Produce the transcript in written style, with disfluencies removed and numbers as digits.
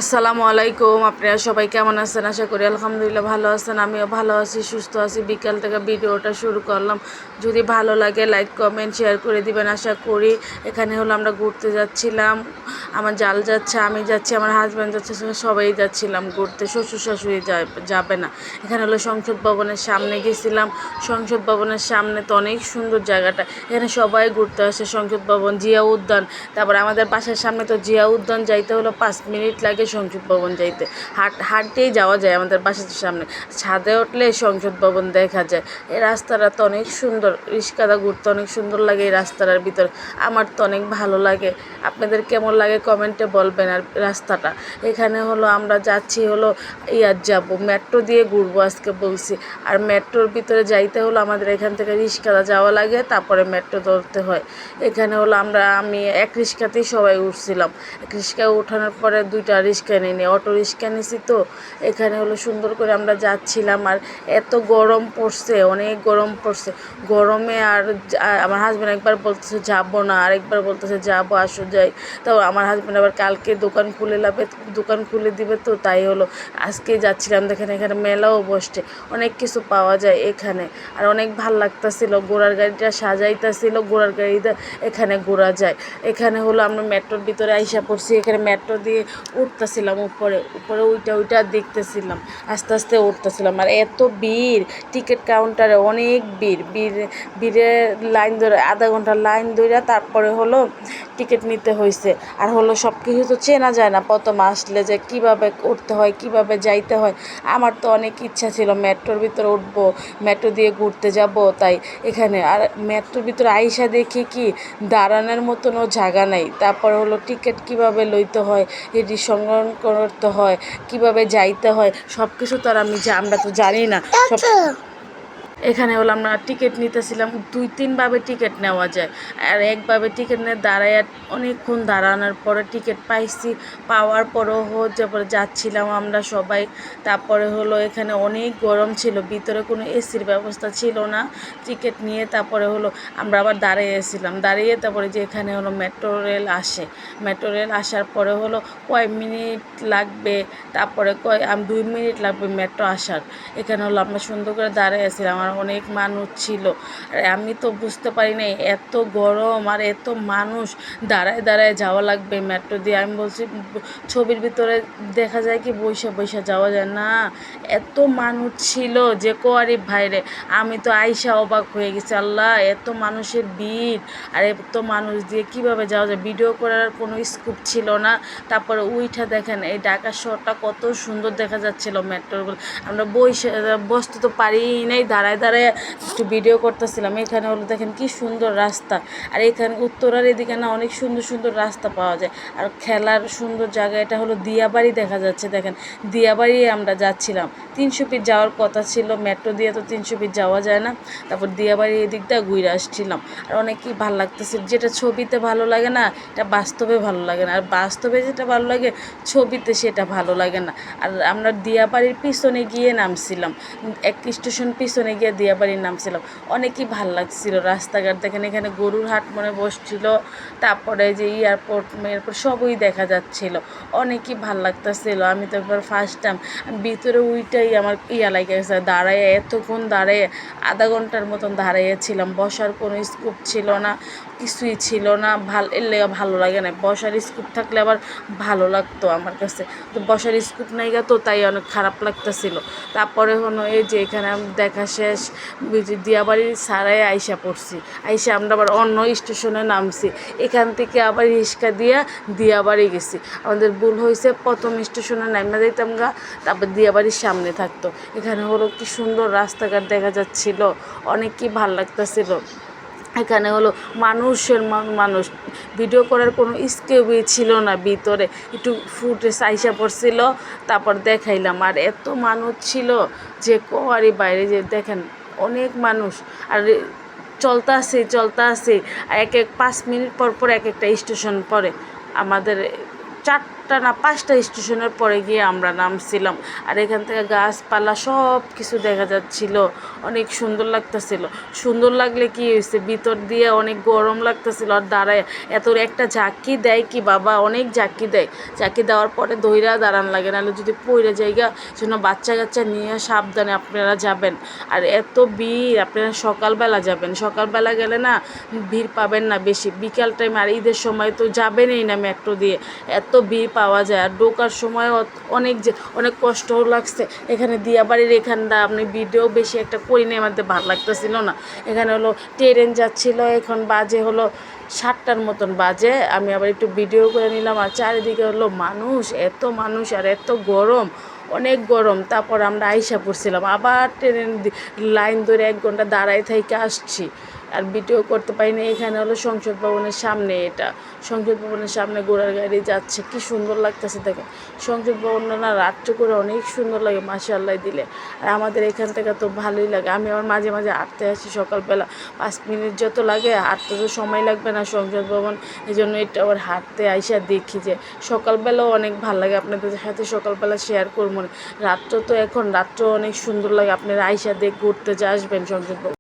আসসালামু আলাইকুম। আপনারা সবাই কেমন আছেন? আশা করি আলহামদুলিল্লাহ ভালো আছেন। আমিও ভালো আছি, সুস্থ আছি। বিকাল থেকে ভিডিওটা শুরু করলাম। যদি ভালো লাগে লাইক কমেন্ট শেয়ার করে দিবেন আশা করি। এখানে হলো আমরা ঘুরতে যাচ্ছিলাম, আমার জাল যাচ্ছে, আমি যাচ্ছি, আমার হাজব্যান্ড যাচ্ছে, সবাই যাচ্ছিলাম ঘুরতে। শ্বশুর শাশুড়ি যাবে না। এখানে হলো সংসদ ভবনের সামনে গেছিলাম। সংসদ ভবনের সামনে তো অনেক সুন্দর জায়গাটা, এখানে সবাই ঘুরতে আসে। সংসদ ভবন, জিয়া উদ্যান, তারপর আমাদের বাসার সামনে তো জিয়া উদ্যান যাইতে হলো 5 মিনিট লাগে সংসদ ভবন যাইতে। হাঁটতেই যাওয়া যায় আমাদের বাসার সামনে। ছাদে উঠলে সংসদ ভবন দেখা যায়। এই রাস্তাটা তো অনেক সুন্দর, রিস্কাদা ঘুরতে অনেক সুন্দর লাগে এই রাস্তাটার ভিতর। আমার তো অনেক ভালো লাগে। আপনাদের কেমন লাগে কমেন্টে বলবেন। আর রাস্তাটা এখানে হলো আমরা যাচ্ছি হলো যাব মেট্রো দিয়ে ঘুরবো আজকে বলছি। আর মেট্রোর ভিতরে যাইতে হলো আমাদের এখান থেকে রিস্কাদা যাওয়া লাগে, তারপরে মেট্রো ধরতে হয়। এখানে হলো আমি এক রিস্কাতেই সবাই উঠছিলাম। এক রিস্কায় ওঠানোর পরে 2টা রিস্কা নিয়ে অটো রিস্কা নিছি। তো এখানে হলো সুন্দর করে আমরা যাচ্ছিলাম। আর এত গরম পড়ছে, অনেক গরম পড়ছে। গরমে আর আমার হাজব্যান্ড একবার বলতেছে যাবো না, আরেকবার বলতেছে যাবো, আসো যাই। তো আমার হাজব্যান্ড আবার কালকে দোকান খুলে দিবে, তো তাই হলো আজকে যাচ্ছিলাম। দেখেন এখানে মেলাও বসছে, অনেক কিছু পাওয়া যায় এখানে। আর অনেক ভাল লাগতেছিল, ঘোড়ার গাড়িটা সাজাইতেছিল, ঘোড়ার গাড়িতে এখানে ঘোরা যায়। এখানে হলো আমরা মেট্রোর ভিতরে আইসা পড়ছি। এখানে মেট্রো দিয়ে উঠতেছিলাম, উপরে ওইটা দেখতেছিলাম, আস্তে আস্তে উঠতেছিলাম। আর এত ভিড়, টিকিট কাউন্টারে অনেক ভিড়ের লাইন ধরে, আধা ঘন্টা লাইন ধরে তারপরে হলো টিকিট নিতে হয়েছে। আর হলো সব কিছু তো চেনা যায় না প্রথম আসলে, যে কিভাবে উঠতে হয়, কিভাবে যাইতে হয়। আমার তো অনেক ইচ্ছা ছিল মেট্রোর ভিতরে উঠবো, মেট্রো দিয়ে ঘুরতে যাব। তাই এখানে আর মেট্রোর ভিতরে আইসা দেখি কি দাঁড়ানোর মতনও জায়গা নাই। তারপরে হলো টিকিট কিভাবে লইতে হয়, এটি সংগ্রহ করতে হয়, কিভাবে যাইতে হয়, সব কিছু তো আর আমরা তো জানি না সব। এখানে হলো আমরা টিকিট নিতেছিলাম, 2-3 ভাবে টিকিট নেওয়া যায়। আর একভাবে টিকিট নিয়ে দাঁড়ায় অনেকক্ষণ দাঁড়ানোর পরে টিকিট পাইছি। পাওয়ার পরেও তারপরে যাচ্ছিলাম আমরা সবাই। তারপরে হলো এখানে অনেক গরম ছিল, ভিতরে কোনো এসির ব্যবস্থা ছিল না। টিকিট নিয়ে তারপরে হলো আমরা আবার দাঁড়িয়েছিলাম, দাঁড়িয়ে তারপরে যে এখানে হলো মেট্রো রেল আসে। মেট্রো রেল আসার পরে হলো কয় মিনিট লাগবে, তারপরে 2 মিনিট লাগবে মেট্রো আসার। এখানে হলো আমরা সুন্দর করে দাঁড়িয়েছিলাম। আর অনেক মানুষ ছিল। আর আমি তো বুঝতে পারি নাই এত গরম আর এত মানুষ, দাঁড়ায় দাঁড়ায় যাওয়া লাগবে মেট্রো দিয়ে। আমি বলছি ছবির ভিতরে দেখা যায় কি বৈশা যাওয়া যায় না, এত মানুষ ছিল যে কোয়ারি ভাইরে। আমি তো আইসা অবাক হয়ে গেছি, আল্লাহ এত মানুষের ভিড় আর এত মানুষ দিয়ে কিভাবে যাওয়া যায়। ভিডিও করার কোনো স্কোপ ছিল না। তারপরে উইঠা দেখেন এই ঢাকা শহরটা কত সুন্দর দেখা যাচ্ছিল মেট্রোর। আমরা বসতে তো পারি নাই, দাঁড়ায় দাঁড়ায় একটু ভিডিও করতেছিলাম। এখানে হলো দেখেন কি সুন্দর রাস্তা। আর এখানে উত্তরার এদিকে না অনেক সুন্দর সুন্দর রাস্তা পাওয়া যায়। আর খেলার সুন্দর জায়গা, এটা হলো দিয়াবাড়ি দেখা যাচ্ছে। দেখেন দিয়াবাড়ি আমরা যাচ্ছিলাম। 300 ফিট যাওয়ার কথা ছিল, মেট্রো দিয়ে তো 300 ফিট যাওয়া যায় না। তারপর দিয়াবাড়ি এদিক দিয়ে ঘুরে আসছিলাম। আর অনেকই ভালো লাগতেছে, যেটা ছবিতে ভালো লাগে না এটা বাস্তবে ভালো লাগে না। আর বাস্তবে যেটা ভালো লাগে ছবিতে সেটা ভালো লাগে না। আর আমরা দিয়াবাড়ির পিছনে গিয়ে নামছিলাম, এক স্টেশন পিছনে গিয়ে দিয়াবাড়ির নামছিলাম। অনেকই ভাল লাগছিল রাস্তাঘাট। দেখেন এখানে গরুর হাট মনে বসছিল, তারপরে যে এয়ারপোর্ট সবই দেখা যাচ্ছিল, অনেকই ভাল লাগতেছিল। আমি তো একবার ফার্স্ট টাইম ভিতরে উইটাই আমার লাগে গেছে, দাঁড়ায় এতক্ষণ দাঁড়ায়, আধা ঘন্টার মতন দাঁড়াইয়েছিলাম। বসার কোনো স্কোপ ছিল না, কিছুই ছিল না। এর লেগে ভালো লাগে না। বসার স্কোপ থাকলে আবার ভালো লাগতো আমার কাছে, তো বসার স্কোপ নাই গা, তো তাই অনেক খারাপ লাগতেছিল। তারপরে হলো এই যে এখানে দেখা শেষ, দিয়াবাড়ির সারায় আইসা পড়ছি। আইসা আমরা আবার অন্য স্টেশনে নামছি। এখান থেকে আবার রিক্সা দিয়া দিয়াবাড়ি গেছি। আমাদের ভুল হয়েছে, প্রথম স্টেশনে নামা যাইতাম গা, তারপর দিয়াবাড়ির সামনে থাকতো। এখানে হলো কি সুন্দর রাস্তাঘাট দেখা যাচ্ছিল, অনেক কি ভাল লাগতেছিল। এখানে হলো মানুষের মানুষ, ভিডিও করার কোনো স্কেপই ছিল না ভিতরে। একটু ফুটেজ আইসা পড়ছিল, তারপর দেখাইলাম। আর এত মানুষ ছিল যে কোয়ারি বাইরে যে দেখেন অনেক মানুষ। আর চলতে আসে, আর 5 মিনিট পর পর এক একটা স্টেশন পরে আমাদের 4টা না 5টা স্টেশনের পরে গিয়ে আমরা নামছিলাম। আর এখান থেকে গাছপালা সব কিছু দেখা যাচ্ছিল, অনেক সুন্দর লাগতেছিল। সুন্দর লাগলে কি হয়েছে, ভিতর দিয়ে অনেক গরম লাগতেছিল। আর দাঁড়ায় এত একটা ঝাঁকি দেয় কি বাবা, অনেক ঝাঁকি দেয়। ঝাঁকি দেওয়ার পরে ধইরা দাঁড়ান লাগে, নাহলে যদি পইরে জায়গা, সেজন্য বাচ্চা কাচ্চা নিয়ে সাবধানে আপনারা যাবেন। আর এত ভিড়, আপনারা সকালবেলা যাবেন, সকালবেলা গেলে না ভিড় পাবেন না বেশি। বিকাল টাইম আর ঈদের সময় তো যাবেনই না মেট্রো দিয়ে, এত ভিড় পাওয়া যায়। আর ঢোকার সময় অনেক কষ্টও লাগছে। এখানে দিয়াবাড়ির এখানটা আপনি ভিডিও বেশি একটা করি না, আমাদের ভালো লাগতেছিল না। এখানে হলো ট্রেন যাচ্ছিল, এখন বাজে হলো 7টার মতন বাজে। আমি আবার একটু ভিডিও করে নিলাম। আর চারিদিকে হলো মানুষ, এত মানুষ আর এত গরম, অনেক গরম। তারপর আমরা আইসা পড়ছিলাম, আবার ট্রেনের লাইন ধরে 1 ঘন্টা দাঁড়াই থেকে আসছি, আর ভিডিও করতে পারি না। এখানে হলো সংসদ ভবনের সামনে, এটা সংসদ ভবনের সামনে ঘোড়ার গাড়ি যাচ্ছে, কি সুন্দর লাগতেছে দেখেন। সংসদ ভবনটা না রাত্রে করে অনেক সুন্দর লাগে মাশাআল্লাহ দিলে। আর আমাদের এখান থেকে তো ভালোই লাগে। আমি আবার মাঝে মাঝে হাঁটতে আসি সকালবেলা, 5 মিনিট যত লাগে, হাঁটতে তো সময় লাগবে না সংসদ ভবন, এই জন্য এটা আবার হাঁটতে আইসা দেখি যে সকালবেলাও অনেক ভালো লাগে। আপনাদের সাথে সকালবেলা শেয়ার করবো। রাত্র তো এখন রাত্র অনেক সুন্দর লাগে, আপনারা আইসা ঘুরতে আসবেন সংসদ ভবন।